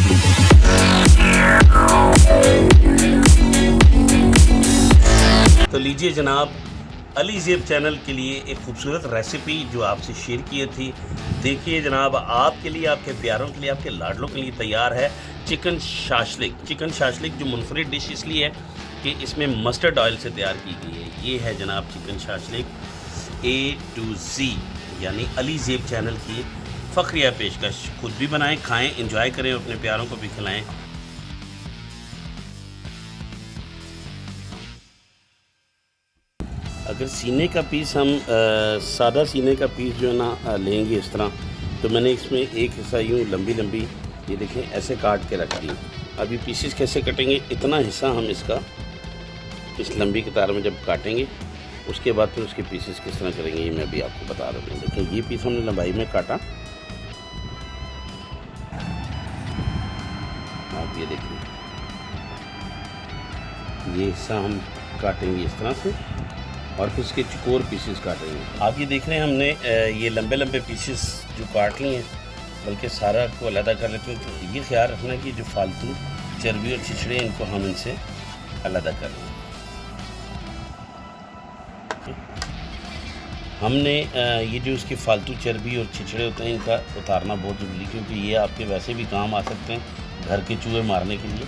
तो लीजिए जनाब, अली ज़ेब चैनल के लिए एक खूबसूरत रेसिपी जो आपसे शेयर की थी। देखिए जनाब, आपके लिए, आपके प्यारों के लिए, आपके लाडलों के लिए तैयार है चिकन शाशलिक। चिकन शाशलिक जो मुनफरिद डिश इसलिए है कि इसमें मस्टर्ड ऑयल से तैयार की गई है। ये है जनाब chicken shashlik A to Z, यानी अली ज़ेब चैनल की फ़ख्रिया पेशकश। खुद भी बनाएं, खाएं, इंजॉय करें, अपने प्यारों को भी खिलाएं। अगर सीने का पीस हम सादा सीने का पीस जो है ना लेंगे इस तरह, तो मैंने इसमें एक हिस्सा यूँ लंबी लंबी, ये देखें, ऐसे काट के रख दी। अभी पीसेस कैसे कटेंगे, इतना हिस्सा हम इसका इस लंबी कतार में जब काटेंगे, उसके बाद फिर उसके पीसेस किस तरह करेंगे ये मैं भी आपको बता रहा हूँ। देखिए ये पीस हमने लंबाई में काटा, आप ये देखिए, ये हिस्सा हम काटेंगे इस तरह से और फिर इसके चकोर पीसेस काटेंगे। आप ये देख रहे हैं हमने ये लंबे लंबे पीसेस जो काट लिए हैं, बल्कि सारा को अलग कर लेते हैं। तो ये ख्याल रखना कि जो फालतू चर्बी और छिछड़े हैं इनको हम इनसे अलग कर लें। हमने ये जो इसकी फालतू चर्बी और छिछड़े होते हैं इनका उतारना बहुत ज़रूरी, क्योंकि ये आपके वैसे भी काम आ सकते हैं घर के चूहे मारने के लिए।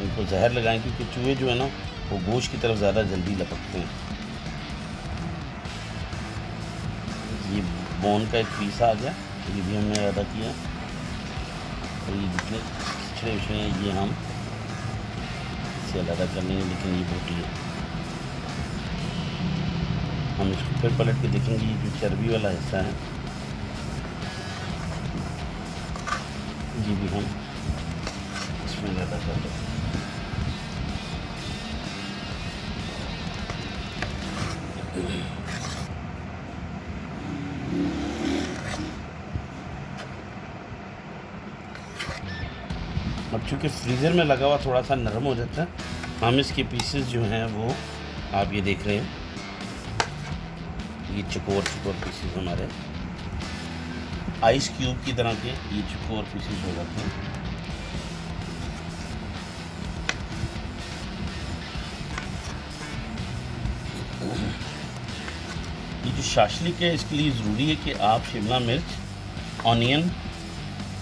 इनको जहर लगाएं, क्योंकि चूहे जो है ना वो गोश्त की तरफ ज़्यादा जल्दी लपकते हैं। ये बोन का एक पीस आ गया, ये भी हमने अदा किया। और ये जितने छिछड़े उछड़े हैं ये हम इससे अलग कर लेंगे, लेकिन ये बोटी है। हम इसको फिर पलट के देखेंगे, ये जो चर्बी वाला हिस्सा है ये भी हम इसमें ज़्यादा कर लेंगे। अब चूँकि फ्रीज़र में लगा हुआ थोड़ा सा नरम हो जाता है, हम इसके पीसेस जो हैं वो आप ये देख रहे हैं, ये चकोर पीसेस हमारे आइस क्यूब की तरह के ये चकोर पीसेस हो जाते हैं। ये जो शाशलिक है इसके लिए ज़रूरी है कि आप शिमला मिर्च, ऑनियन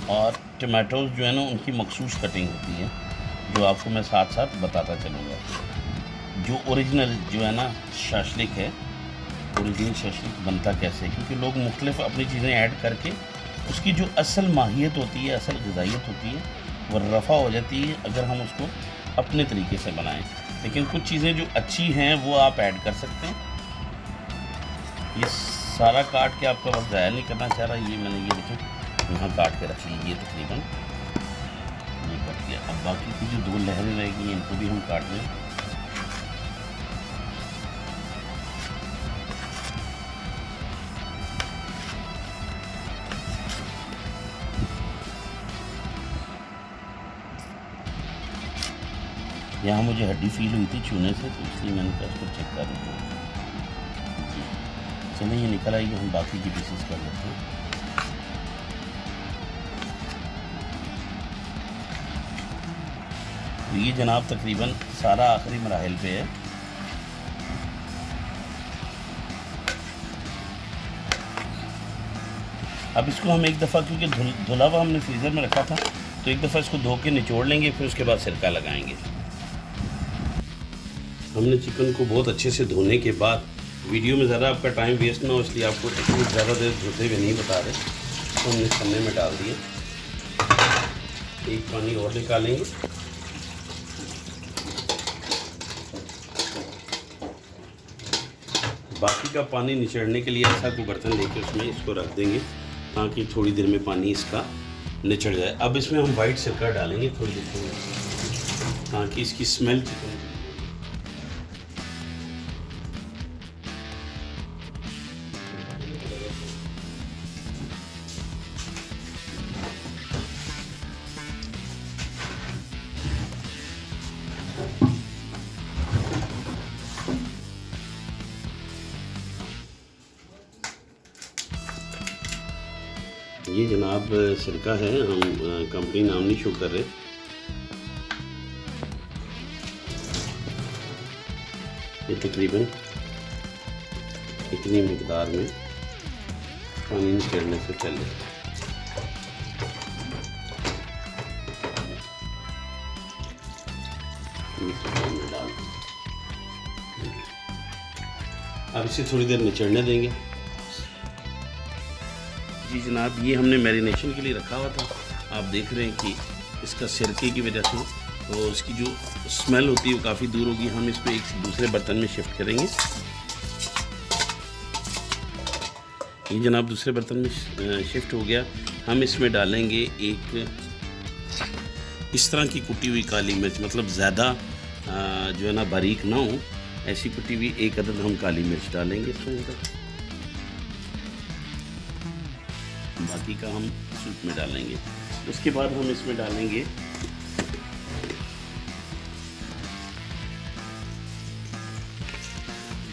और टमाटोज़ जो है ना उनकी मखसूस कटिंग होती है, जो आपको मैं साथ साथ बताता चलूँगा। जो ओरिजिनल जो है ना शाशलिक है, ओरिजिनल शाशलिक बनता कैसे, क्योंकि लोग मुख्तलिफ अपनी चीज़ें ऐड करके उसकी जो असल माहियत होती है, असल ग़िज़ाइयत होती है, वह रफ़ा हो जाती है अगर हम उसको अपने तरीके से बनाएं। लेकिन कुछ चीज़ें जो अच्छी हैं वो आप ऐड कर सकते हैं। ये सारा काट के आपका वक्त ज़ाया नहीं करना चाह रहा, ये मैंने ये देखें यहाँ काट के रख ली, ये तकरीबन ये कट गया। अब बाकी की जो दो लहरें रहेगी इनको भी हम काट लें। यहाँ मुझे हड्डी फील हुई थी छूने से, तो इसलिए मैंने कहा उसको चेक कर दूँ। चलिए ये निकल आएगी, हम बाकी की पीसेस कर लेते हैं। तो ये जनाब तकरीबन सारा आखिरी मराहिल पे है। अब इसको हम एक दफ़ा, क्योंकि धुला हुआ हमने फ्रीज़र में रखा था, तो एक दफ़ा इसको धो के निचोड़ लेंगे, फिर उसके बाद सिरका लगाएंगे। हमने चिकन को बहुत अच्छे से धोने के बाद, वीडियो में ज़्यादा आपका टाइम वेस्ट ना हो इसलिए आपको इतनी ज़्यादा देर धोते हुए नहीं बता रहे, तो हमने छन्ने में डाल दिए। एक पानी और निकालेंगे। बाकी का पानी निचड़ने के लिए ऐसा कोई बर्तन लेके उसमें इसको रख देंगे ताकि थोड़ी देर में पानी इसका निचड़ जाए। अब इसमें हम वाइट सिरका डालेंगे थोड़ी देर में, ताकि इसकी स्मेल चिकन ये जनाब सिरका है, हम कंपनी नाम नहीं शो कर रहे। ये तकरीबन इतनी मिकदार में पानी निकलने से चले। अब इसे थोड़ी देर निचड़ने देंगे। जी जनाब, ये हमने मैरिनेशन के लिए रखा हुआ था। आप देख रहे हैं कि इसका सिरके की वजह से तो इसकी जो स्मेल होती है वो काफ़ी दूर होगी। हम इसको एक दूसरे बर्तन में शिफ्ट करेंगे। ये जनाब दूसरे बर्तन में शिफ्ट हो गया। हम इसमें डालेंगे एक इस तरह की कुटी हुई काली मिर्च, मतलब ज़्यादा जो है ना बारीक ना हो, ऐसी कुटी हुई एक अदद हम काली मिर्च डालेंगे इसमें अंदर। बाकी का हम सूप में डालेंगे। उसके बाद हम इसमें डालेंगे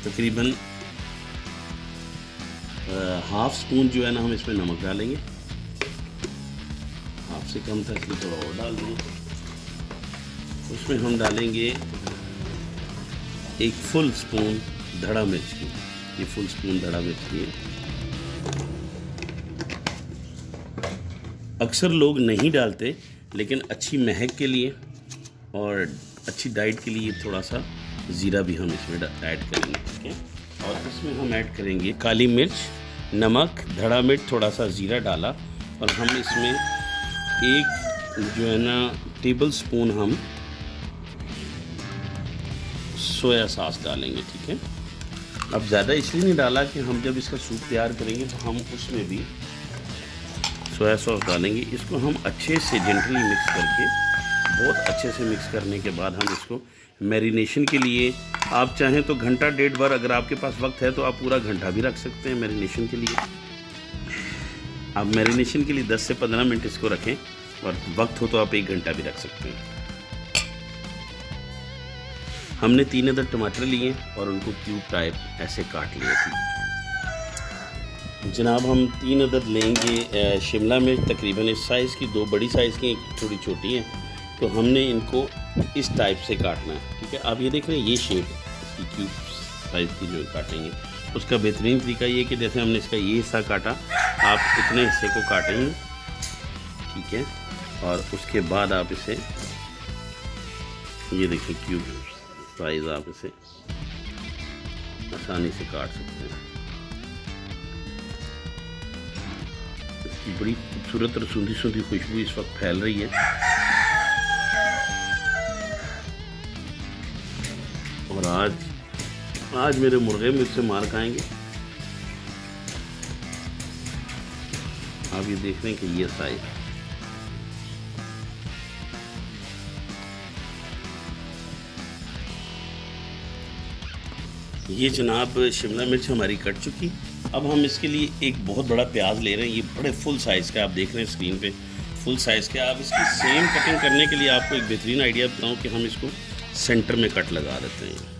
तकरीबन हाफ स्पून जो है ना हम इसमें नमक डालेंगे। हाफ से कम था इसलिए थोड़ा और डाल देंगे। उसमें हम डालेंगे एक फुल स्पून धड़ा मिर्च की। ये फुल स्पून धड़ा मिर्च की है। अक्सर लोग नहीं डालते, लेकिन अच्छी महक के लिए और अच्छी डाइट के लिए थोड़ा सा ज़ीरा भी हम इसमें ऐड करेंगे। ठीक है, और इसमें हम ऐड करेंगे काली मिर्च, नमक, धड़ा मिर्च, थोड़ा सा ज़ीरा डाला, और हम इसमें एक जो है ना टेबल स्पून हम सोया सॉस डालेंगे। ठीक है, अब ज़्यादा इसलिए नहीं डाला कि हम जब इसका सूप तैयार करेंगे तो हम उसमें भी सोया सॉस डालेंगे। इसको हम अच्छे से जेंटली मिक्स करके, बहुत अच्छे से मिक्स करने के बाद हम इसको मैरिनेशन के लिए, आप चाहें तो घंटा डेढ़ बार, अगर आपके पास वक्त है तो आप पूरा घंटा भी रख सकते हैं मैरिनेशन के लिए। आप मैरिनेशन के लिए 10 से 15 मिनट इसको रखें, और वक्त हो तो आप 1 घंटा भी रख सकते हैं। हमने 3 अदद टमाटर लिए और उनको क्यूब टाइप ऐसे काट लिए थे। जनाब हम 3 अदद लेंगे शिमला मिर्च, तकरीबन इस साइज़ की, 2 बड़ी साइज़ की, एक थोड़ी छोटी है, तो हमने इनको इस टाइप से काटना है। ठीक है, आप ये देख रहे हैं, ये शेप इसकी क्यूब साइज़ की जो काटेंगे, उसका बेहतरीन तरीका ये कि जैसे हमने इसका ये हिस्सा काटा, आप इतने हिस्से को काटेंगे। ठीक है, और उसके बाद आप इसे, ये देखिए क्यूब साइज़, आप इसे आसानी से काट सकते हैं। इसकी बड़ी खूबसूरत और सूंधी सूंधी खुशबू इस वक्त फैल रही है। और आज मेरे मुर्गे मुझसे मार खाएंगे। आप ये देख रहे हैं कि ये साइज, ये जनाब शिमला मिर्च हमारी कट चुकी। अब हम इसके लिए एक बहुत बड़ा प्याज ले रहे हैं। ये बड़े फुल साइज़ का, आप देख रहे हैं स्क्रीन पे, फुल साइज़ का। आप इसकी सेम कटिंग करने के लिए आपको एक बेहतरीन आइडिया बताऊं कि हम इसको सेंटर में कट लगा देते हैं।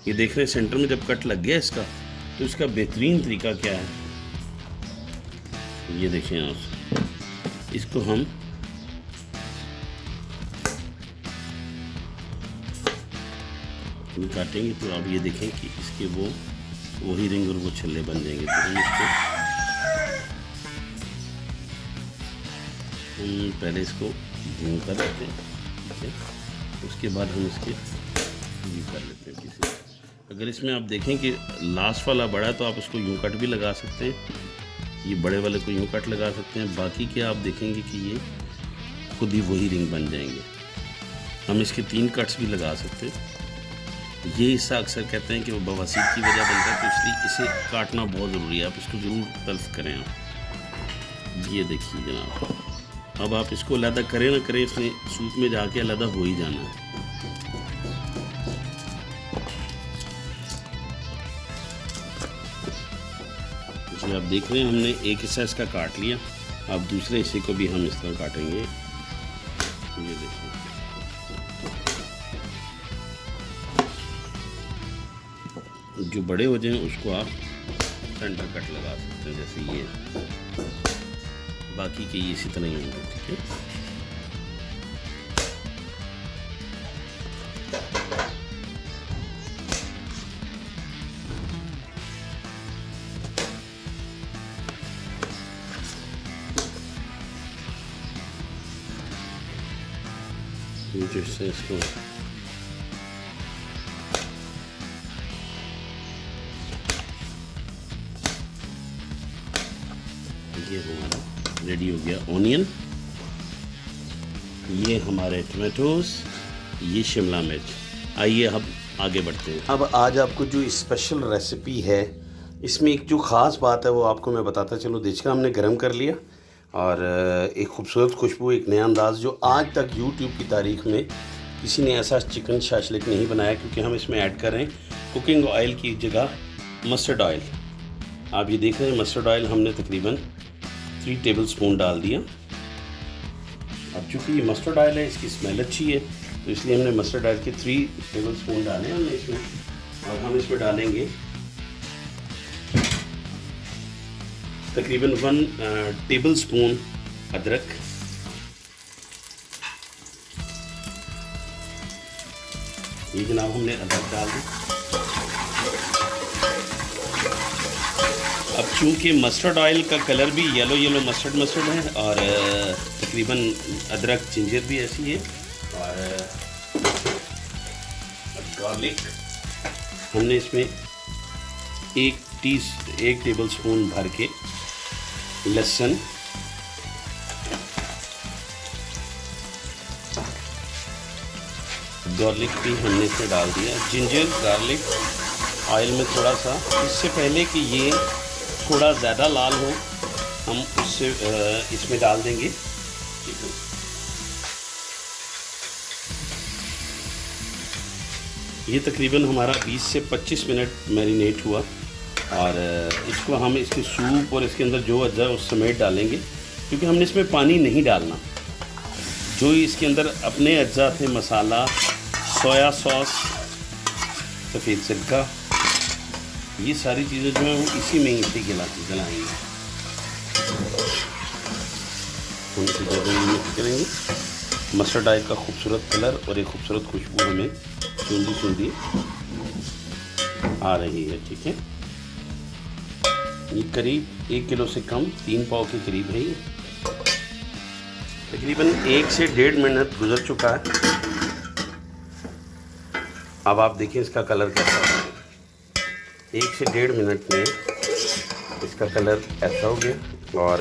ये देख रहे हैं सेंटर में जब कट लग गया इसका, तो इसका बेहतरीन तरीका क्या है, ये देखें आप, इसको हम काटेंगे तो आप ये देखें कि इसके वही रिंग और वो छल्ले बन जाएंगे। तो हम पहले इसको भून कर लेते हैं। ठीक है, उसके बाद हम इसके ये कर लेते हैं किसी, अगर इसमें आप देखें कि लास्ट वाला बड़ा है तो आप उसको यूं कट भी लगा सकते हैं, ये बड़े वाले को यूं कट लगा सकते हैं। बाकी के आप देखेंगे कि ये खुद ही वही रिंग बन जाएंगे। हम इसके 3 कट्स भी लगा सकते हैं। ये हिस्सा अक्सर कहते हैं कि वो बवासीर की वजह बनता है, तो इसलिए इसे काटना बहुत ज़रूरी है। आप इसको ज़रूर तल्फ करें। आप ये देखिए जनाब, अब आप इसको अलग करें ना करें, इसमें सूप में जाके अलग हो ही जाना है। जी आप देख रहे हैं हमने एक हिस्सा इसका काट लिया, अब दूसरे हिस्से को भी हम इस तरह काटेंगे। ये देखिए जो बड़े हो जाएं उसको आप सेंटर कट लगा सकते हैं, जैसे ये। बाकी के ये इसी तरह ही होंगे, ठीक है। जैसे इसको ये हमारा रेडी हो गया ऑनियन, ये हमारे टमाटोज, ये शिमला मिर्च। आइए अब आगे बढ़ते हैं। अब आज आपको जो स्पेशल रेसिपी है, इसमें एक जो ख़ास बात है वो आपको मैं बताता चलूँ। देचका हमने गरम कर लिया और एक खूबसूरत खुशबू, एक नया अंदाज़ जो आज तक यूट्यूब की तारीख़ में किसी ने ऐसा चिकन शाशलिक नहीं बनाया, क्योंकि हम इसमें ऐड कर रहे हैं कुकिंग ऑयल की जगह मस्टर्ड ऑयल। आप ये देख रहे हैं मस्टर्ड ऑयल हमने तकरीबन 3 टेबल स्पून डाल दिया। अब चूँकि ये मस्टर्ड ऑयल है, इसकी स्मेल अच्छी है, तो इसलिए हमने मस्टर्ड ऑयल के 3 टेबल स्पून डाले हमने इसमें। और हम इसमें डालेंगे तकरीबन 1 टेबल स्पून अदरक, ये जनाब हमने अदरक डाल दी। अब चूँकि मस्टर्ड ऑयल का कलर भी येलो मस्टर्ड है और तकरीबन अदरक जिंजर भी ऐसी है, और गार्लिक हमने इसमें 1 टेबल स्पून भर के, लहसुन, गार्लिक भी हमने इसमें डाल दिया। जिंजर गार्लिक ऑयल में थोड़ा सा, इससे पहले कि ये थोड़ा ज़्यादा लाल हो हम उससे इसमें डाल देंगे। ये तकरीबन हमारा 20 से 25 मिनट मैरिनेट हुआ और इसको हम इसके सूप और इसके अंदर जो अज्जा उस समेत डालेंगे, क्योंकि हमने इसमें पानी नहीं डालना। जो इसके अंदर अपने अज्जा थे, मसाला, सोया सॉस, सफ़ेद सिरका, ये सारी चीज़ें जो हैं वो इसी में इसी गलाएंगे। हम इसे जब करेंगे, मस्टर्ड ऑयल का खूबसूरत कलर और एक खूबसूरत खुशबू हमें सूंधी आ रही है, ठीक है। ये करीब 1 किलो से कम 3 पाव के करीब है। ये तकरीबन 1 से 1.5 मिनट गुजर चुका है। अब आप देखिए इसका कलर कैसा है। 1 से 1.5 मिनट में इसका कलर ऐसा हो गया और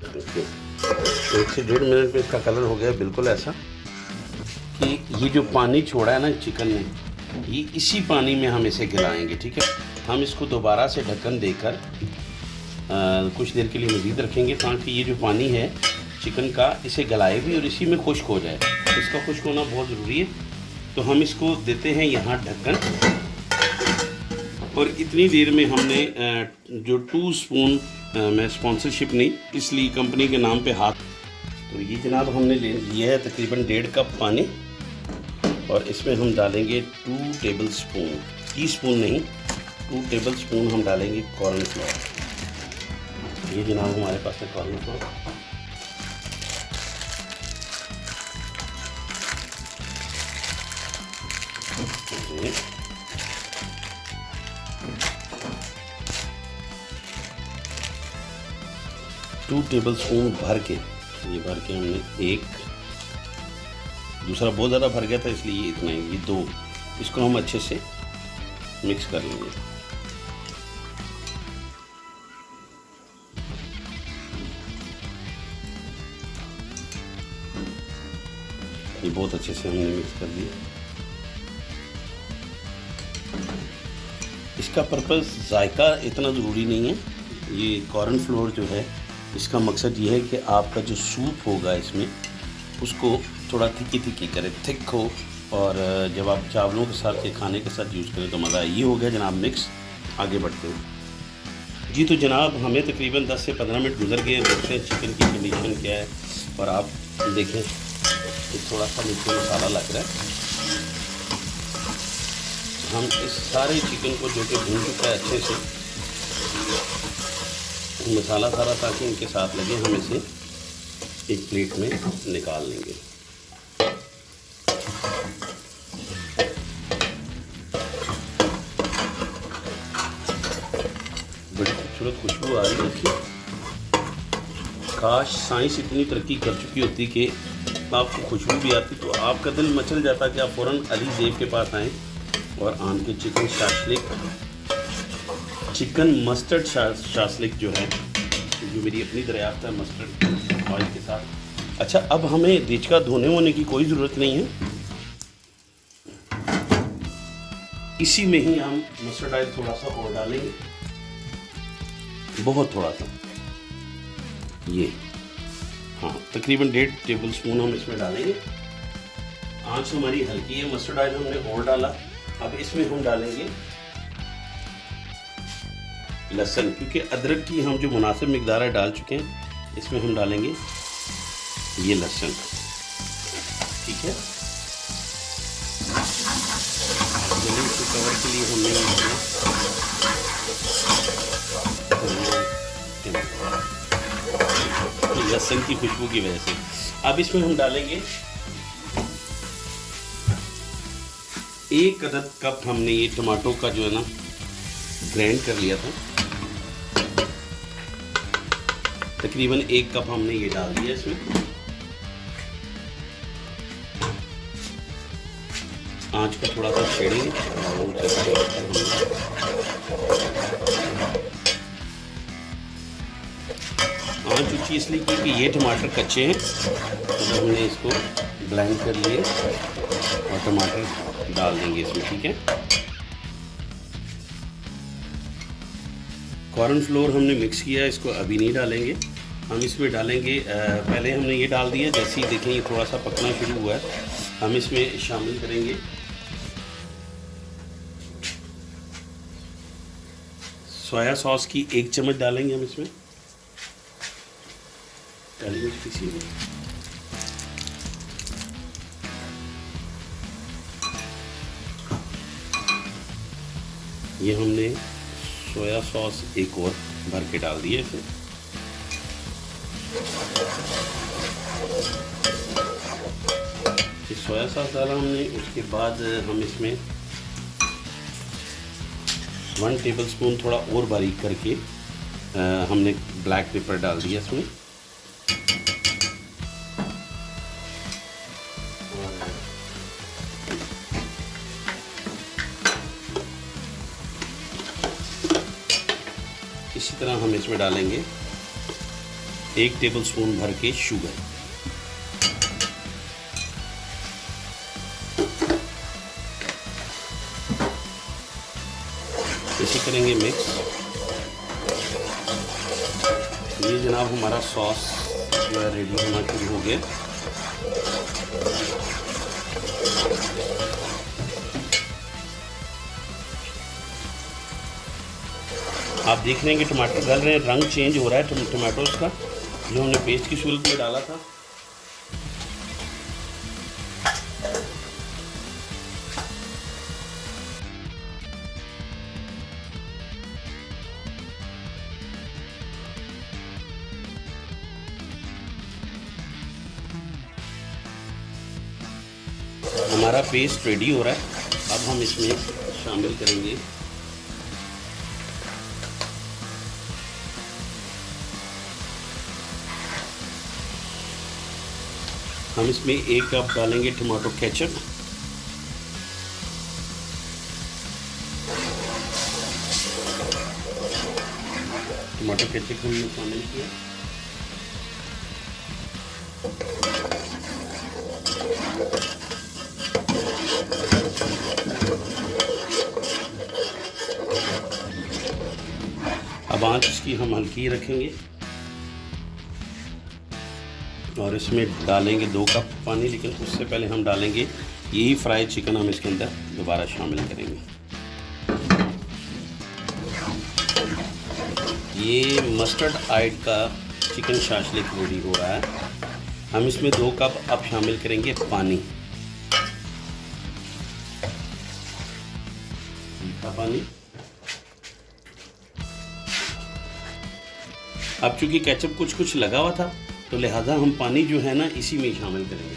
1 से 1.5 मिनट में इसका कलर हो गया बिल्कुल ऐसा कि ये जो पानी छोड़ा है ना चिकन ने, ये इसी पानी में हम इसे गलाएंगे, ठीक है। हम इसको दोबारा से ढक्कन देकर कुछ देर के लिए मज़ीद रखेंगे, ताकि ये जो पानी है चिकन का इसे गलाए भी और इसी में खुश्क हो जाए। इसका खुश्क होना बहुत ज़रूरी है। तो हम इसको देते हैं यहाँ ढक्कन, और इतनी देर में हमने जो 2 स्पून, मैं स्पॉन्सरशिप नहीं इसलिए कंपनी के नाम पे हाथ, तो ये जनाब हमने ले लिया है तकरीबन 1.5 कप पानी, और इसमें हम डालेंगे 2 टेबल स्पून, टीस्पून नहीं 2 टेबल स्पून हम डालेंगे कॉर्नफ्लोर। ये जनाब हमारे पास है कॉर्नफ्लोर। टू टेबल स्पून भर के, ये भर के हमने एक, दूसरा बहुत ज़्यादा भर गया था इसलिए ये इतना ही, ये 2, इसको हम अच्छे से मिक्स कर लेंगे। ये बहुत अच्छे से हमने मिक्स कर दिया। इसका पर्पस जायका इतना ज़रूरी नहीं है। ये कॉर्नफ्लोर जो है इसका मकसद ये है कि आपका जो सूप होगा इसमें उसको थोड़ा थिकी करे, थिक हो, और जब आप चावलों के साथ या खाने के साथ यूज़ करें तो मज़ा आए। ये हो गया जनाब मिक्स। आगे बढ़ते हैं जी। तो जनाब हमें तकरीबन 10 से 15 मिनट गुजर गए। देखते हैं चिकन की कंडीशन क्या है, और आप देखें कि थोड़ा सा नीचे मसाला लग रहा है। हम इस सारे चिकन को जो कि भून चुका है अच्छे से, मसाला सारा ताकि इनके साथ लगे, हम इसे एक प्लेट में निकाल लेंगे। बड़ी खूबसूरत खुशबू आ रही है इसकी। काश साइंस इतनी तरक्की कर चुकी होती कि आपको खुशबू भी आती, तो आपका दिल मचल जाता कि आप फ़ौरन अली ज़ेब के पास आएँ और आन के chicken shashlik, chicken mustard shashlik जो है, जो मेरी अपनी दरियाफ्त है मस्टर्ड ऑयल के साथ। अच्छा, अब हमें देचका धोने वोने की कोई ज़रूरत नहीं है, इसी में ही हम मस्टर्ड ऑयल थोड़ा सा और डालेंगे, बहुत थोड़ा सा, ये हाँ तकरीबन 1.5 टेबल स्पून हम इसमें डालेंगे। आंच हमारी हल्की है, मस्टर्ड ऑयल हमने और डाला। अब इसमें हम डालेंगे लहसुन, क्योंकि अदरक की हम जो मुनासिब मिकदार है डाल चुके हैं, इसमें हम डालेंगे ये लहसुन, ठीक है। जल्दी से कवर के लिए हमने लहसुन की खुशबू की वजह से। अब इसमें हम डालेंगे 1 अदद कप, हमने ये टमाटो का जो है ना ग्राइंड कर लिया था, तकरीबन 1 कप हमने ये डाल दिया इसमें। आंच को थोड़ा सा छेड़ेंगे, आंच ऊँची इसलिए क्योंकि ये टमाटर कच्चे हैं, तो हमने इसको ब्लेंड कर लिए और टमाटर डाल देंगे इसमें, ठीक है। कॉर्नफ्लोर हमने मिक्स किया, इसको अभी नहीं डालेंगे, हम इसमें डालेंगे, पहले हमने ये डाल दिया, जैसे ही देखें ये थोड़ा सा पकना शुरू हुआ है, हम इसमें शामिल करेंगे सोया सॉस की 1 चम्मच डालेंगे हम इसमें, डालेंगे किसी में। ये हमने सोया सॉस एक और भर के डाल दिए इसे। ये सोया सॉस डाला हमने, उसके बाद हम इसमें 1 टेबल स्पून थोड़ा और बारीक करके हमने ब्लैक पेपर डाल दिया इसमें, इसी तरह हम इसमें डालेंगे 1 टेबल स्पून भर के शुगर, इसे करेंगे मिक्स। ये जनाब हमारा सॉस जो है रेडी होना शुरू हो गया। आप देख रहे हैं कि टमाटर गल रहे हैं, रंग चेंज हो रहा है टमाटोस का, जो हमने पेस्ट की सूरत में डाला था। हमारा पेस्ट रेडी हो रहा है। अब हम इसमें शामिल करेंगे हम इसमें 1 कप डालेंगे टमाटो केचप, टमाटो केचप हमने शामिल किया। अब आंच इसकी हम हल्की रखेंगे और इसमें डालेंगे 2 कप पानी, लेकिन उससे पहले हम डालेंगे यही फ्राई चिकन, हम इसके अंदर दोबारा शामिल करेंगे। ये मस्टर्ड ऑयल का चिकन शाशलिक रेडी हो रहा है। हम इसमें 2 कप अब शामिल करेंगे पानी। पानी। अब चूंकि केचप कुछ कुछ लगा हुआ था तो लिहाजा हम पानी जो है ना इसी में शामिल करेंगे।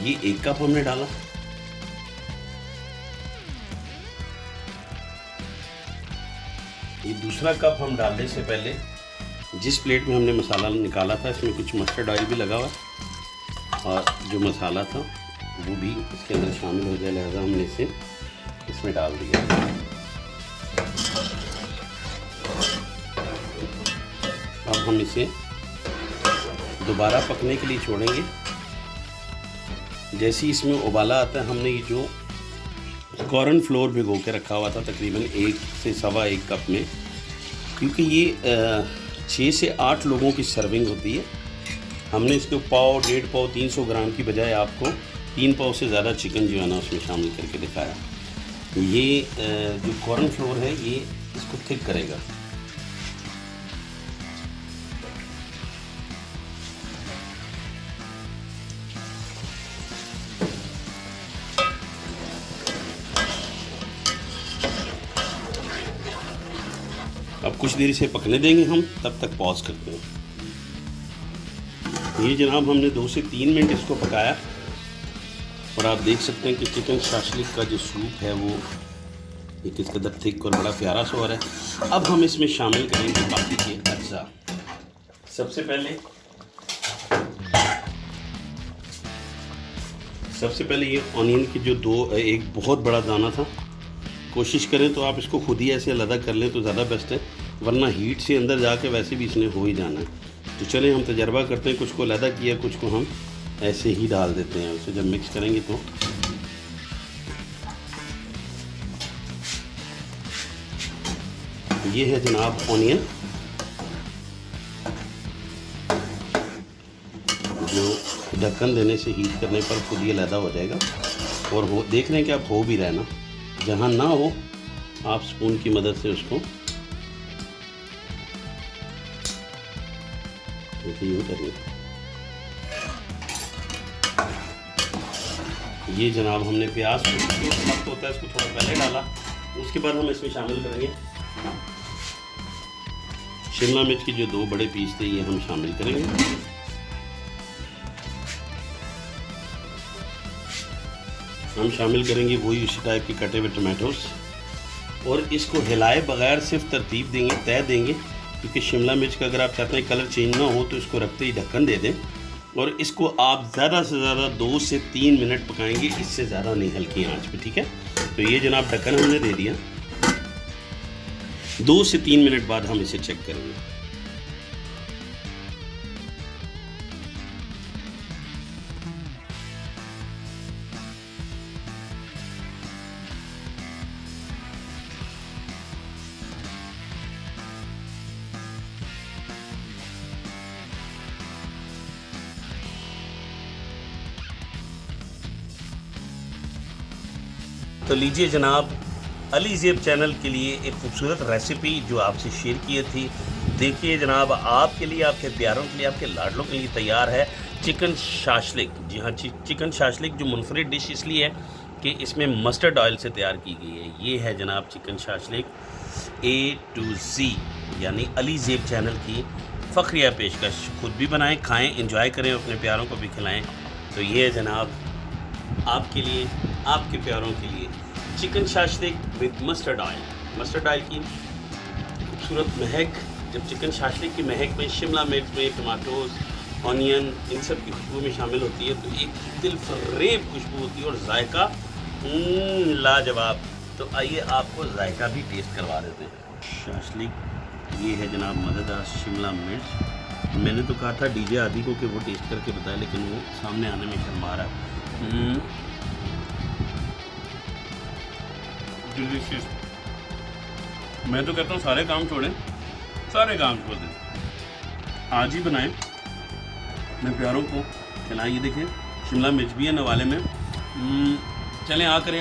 ये 1 कप हमने डाला। ये दूसरा कप हम डालने से पहले जिस प्लेट में हमने मसाला निकाला था इसमें कुछ मस्टर्ड ऑयल भी लगा हुआ और जो मसाला था वो भी इसके अंदर शामिल हो जाए, लिहाजा हमने इसे इसमें डाल दिया। अब हम इसे दोबारा पकने के लिए छोड़ेंगे। जैसे ही इसमें उबाला आता है, हमने ये जो कॉर्न फ्लोर भिगो के रखा हुआ था तकरीबन 1 से सवा 1 कप में, क्योंकि ये 6 से 8 लोगों की सर्विंग होती है। हमने इसको पाव, 1.5 पाव, 300 ग्राम की बजाय आपको 3 पाव से ज़्यादा चिकन जो है ना उसमें शामिल करके दिखाया। ये जो कॉर्न फ्लोर है ये इसको थिक करेगा। अब कुछ देर इसे पकने देंगे हम, तब तक पॉज करते हैं। ये जनाब हमने 2 से 3 मिनट इसको पकाया और आप देख सकते हैं कि चिकन शाशलिक का जो सूप है वो ये किस कदर थिक और बड़ा प्यारा सा हो रहा है। अब हम इसमें शामिल करेंगे बाकी के अज्जा। सबसे पहले ये ऑनियन की जो एक बहुत बड़ा दाना था, कोशिश करें तो आप इसको खुद ही ऐसे अलग कर लें तो ज़्यादा बेस्ट है, वरना हीट से अंदर जाके वैसे भी इसने हो ही जाना है। तो चलें हम तजर्बा करते हैं, कुछ को अलग किया, कुछ को हम ऐसे ही डाल देते हैं। उसे जब मिक्स करेंगे तो ये है जनाब ऑनियन, जो ढक्कन देने से हीट करने पर खुद ये अलग हो जाएगा। और हो देख रहे हैं कि आप हो भी रहना, जहाँ ना हो आप स्पून की मदद से उसको यूँ करिए। ये जनाब हमने प्याज मस्त होता है इसको थोड़ा पहले डाला, उसके बाद हम इसमें शामिल करेंगे शिमला मिर्च के जो 2 बड़े पीस थे, ये हम शामिल करेंगे। हम शामिल करेंगे वही उसी टाइप के कटे हुए टमाटोस और इसको हिलाए बगैर सिर्फ तरतीब देंगे, तय देंगे, क्योंकि शिमला मिर्च का अगर आप चाहते हैं कलर चेंज ना हो तो इसको रखते ही ढक्कन दे दें और इसको आप ज़्यादा से ज़्यादा 2 से 3 मिनट पकाएंगे, इससे ज़्यादा नहीं, हल्की आंच पे, ठीक है। तो ये जनाब ढक्कन हमने दे दिया। 2 से 3 मिनट बाद हम इसे चेक करेंगे। तो लीजिए जनाब, अली ज़ेब चैनल के लिए एक खूबसूरत रेसिपी जो आपसे शेयर की थी, देखिए जनाब, आपके लिए, आपके प्यारों के लिए, आपके लाडलों के लिए तैयार है चिकन शाशलिक। जी हाँ, चिकन शाशलिक जो मुनफरिद डिश इसलिए है कि इसमें मस्टर्ड ऑयल से तैयार की गई है। ये है जनाब chicken shashlik A to Z, यानी अली ज़ेब चैनल की फ़ख्रिया पेशकश। खुद भी बनाएं, खाएं, इंजॉय करें, अपने प्यारों को भी खिलाएं। तो ये है जनाब आपके लिए, आपके प्यारों के लिए chicken shashlik with mustard oil. Mustard oil की खूबसूरत महक, जब चिकन शाशलिक की महक में शिमला मिर्च में टमाटोज, ऑनियन, इन सब की खुशबू में शामिल होती है तो एक दिल फरेब खुशबू होती है और जायका लाजवाब। तो आइए आपको जायका भी टेस्ट करवा देते हैं। शाशलिक ये है जनाब मज़ेदार शिमला मिर्च। मैंने तो कहा था डीजे आदि को कि वो टेस्ट करके बताए, लेकिन वो सामने आने में शर्मा रहा है। डिलीशियस। मैं तो कहता हूँ सारे काम छोड़ें, सारे काम छोड़ दें, आज ही बनाएं, अपने प्यारों को खिलाएं। ये देखें शिमला मिर्च भी है नवाले में। चलें आ करें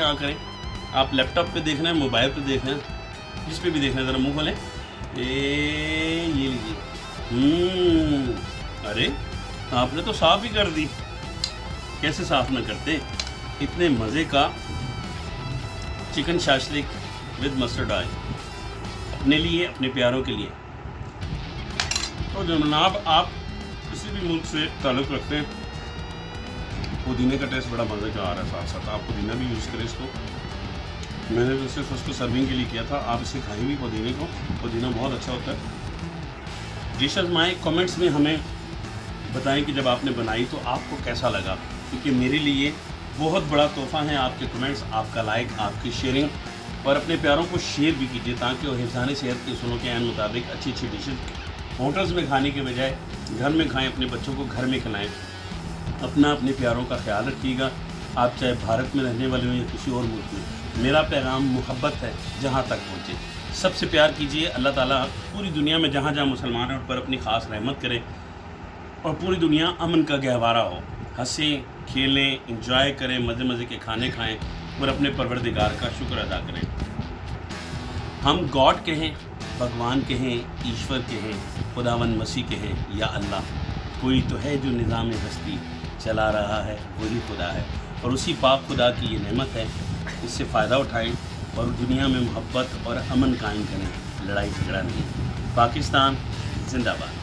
आप लैपटॉप पे देखना है, मोबाइल पे देखना है, जिस पे भी देखना है, ज़रा मुँह खोलें। ये लीजिए। अरे आपने तो साफ़ ही कर दी, कैसे साफ़ ना करते। इतने मज़े का chicken shashlik with mustard oil अपने लिए, अपने प्यारों के लिए। तो जनाब आप किसी भी मुल्क से ताल्लुक़ रखते हैं, पुदीने का टेस्ट बड़ा मज़े का आ रहा है। साथ साथ आप पुदीना भी यूज़ करें इसको। मैंने तो सिर्फ उसको सर्विंग के लिए किया था, आप इसे खाएं भी पुदीने को, पुदीना बहुत अच्छा होता है। डिशेस माए कमेंट्स में हमें बताएं कि जब आपने बनाई तो आपको कैसा लगा, क्योंकि मेरे लिए बहुत बड़ा तोहफ़ा है आपके कमेंट्स, आपका लाइक, आपकी शेयरिंग। और अपने प्यारों को शेयर भी कीजिए ताकि वो हिफ्ज़ान सेहत के उसूलों के ऐन मुताबिक अच्छी अच्छी डिशेज होटल्स में खाने के बजाय घर में खाएं, अपने बच्चों को घर में खिलाएं। अपना अपने प्यारों का ख्याल रखिएगा, आप चाहे भारत में रहने वाले हों या किसी और मुल्क में। मेरा पैगाम मोहब्बत है, जहाँ तक पहुँचे सबसे प्यार कीजिए। अल्लाह ताला पूरी दुनिया में जहाँ जहाँ मुसलमान हैं उन पर अपनी ख़ास रहमत करे और पूरी दुनिया अमन का गहवारा हो। हंसें, खेलें, इंजॉय करें, मज़े मज़े के खाने खाएं और अपने परवरदिगार का शुक्र अदा करें। हम गॉड कहें, भगवान कहें, ईश्वर कहें, खुदावन मसीह कहें या अल्लाह, कोई तो है जो निज़ाम हस्ती चला रहा है, वही खुदा है। और उसी पाक खुदा की ये नेमत है, इससे फ़ायदा उठाएं और दुनिया में मोहब्बत और अमन कायम करें, लड़ाई झगड़ा नहीं। पाकिस्तान जिंदाबाद।